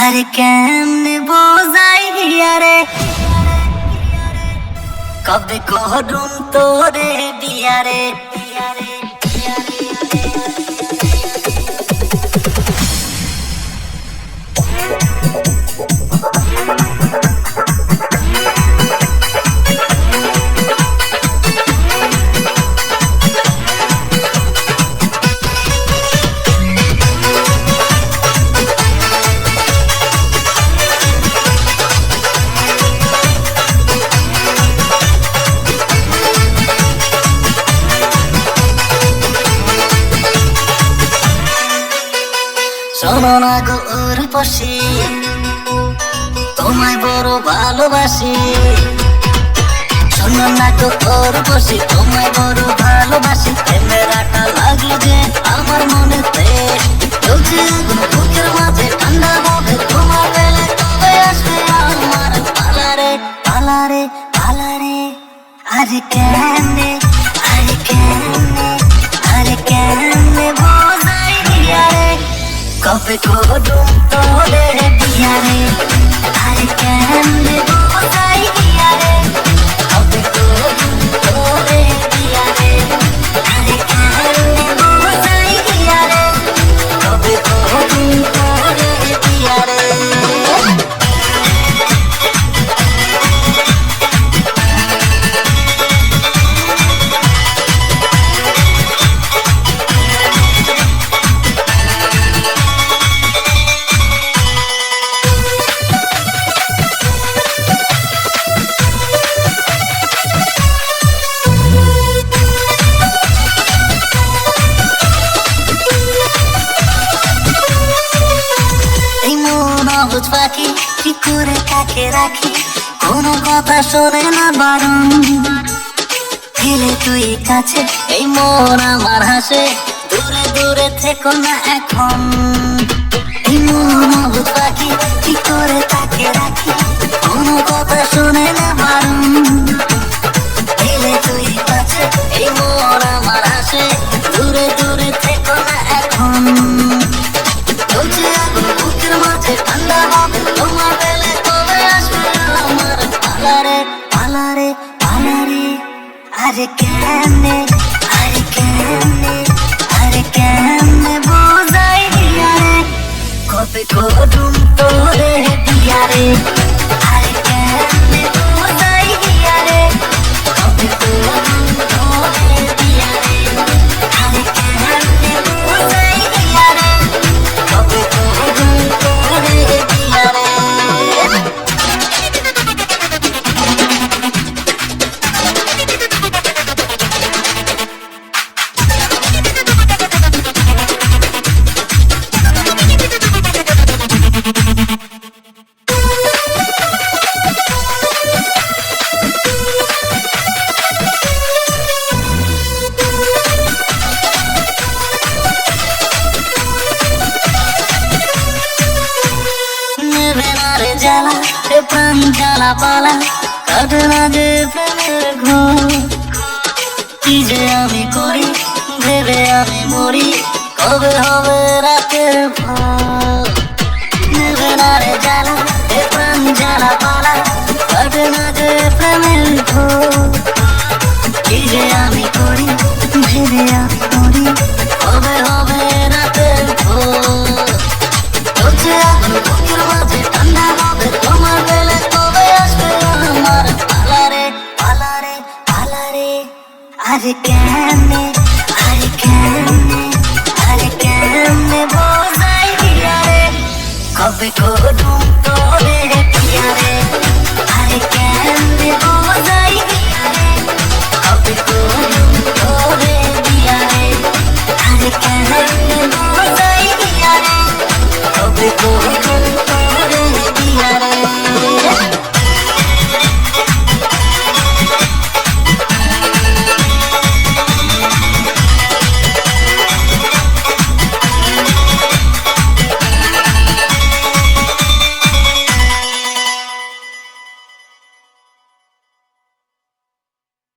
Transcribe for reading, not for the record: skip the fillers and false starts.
আরে কেমনে বোঝাই হিয়ারে কবে করুম তোরে বিয়ারে শোনো না গো উর্বশী, তোমায় বড় ভালোবাসি। শোনো না গো উর্বশী, তোমায় বড় ভালোবাসি। ক্যামেরাটা লাগলো যে আমার মনেতে, চলছে আগুন বুকের মাঝে, ঠান্ডা হবে তোমার বেলা, কবে আসবে আমার পালারে পালারে পালারে। আরে কেমনে আরে কেমনে আরে কেমনে বোঝাই হিয়ারে কবে করুম তোরে বিয়ারে। আরে কেমনে বোঝাই হিয়ারে কবে করুম তোরে বিয়ারে। আরে কেমনে বোঝাই হিয়ারে কবে করুম তোরে বিয়ারে। পাখি কি করে কাকে রাখি, কোনো কথা শোনে না বারণ। ফেলে তুই কাছে এই মন আমার হাসে, দূরে দূরে থেকো না এখন। এই মন অবুঝ পাখি কি করে কাকে রাখি, কোনো কথা শোনে না বারণ। ফেলে তুই কাছে এই মন আমার হাসে, দূরে দূরে থেকো না এখন। চলছে আগুন বুকের মাঝে, ঠান্ডা হবে তোমার বেলা, কবে আসবে আমার পালারে পালারে পালারে। আরে কেমনে আরে কেমনে আরে কেমনে বোঝাই হিয়ারে কবে করুম তোরে বিয়ারে। আরে কেমনে বোঝাই হিয়ারে কবে করুম তোরে বিয়ারে। আরে কেমনে বোঝাই হিয়ারে কবে করুম তোরে বিয়ারে। জ্বালা এ প্রাণ জ্বালা পালা, কাটে না যে প্রেমের ঘোর। কি যে আমি করি ভেবে আমি মরি, কবে হবে রাতের ভোর। নেবে না রে জ্বালা এ প্রাণ জ্বালা পালা, কাটে না যে প্রেমের ঘোর। কি যে আমি করি ভেবে আমি মরি, কবে হবে রাতের ভোর। চলছে আগুন বুকের মাঝে, ঠান্ডা হবে তোমার বেলা, কবে আসবে আমার পালারে পালারে পালারে। আরে কেমনে আরে কেমনে আরে কেমনে বোঝাই হিয়ারে কবে করুম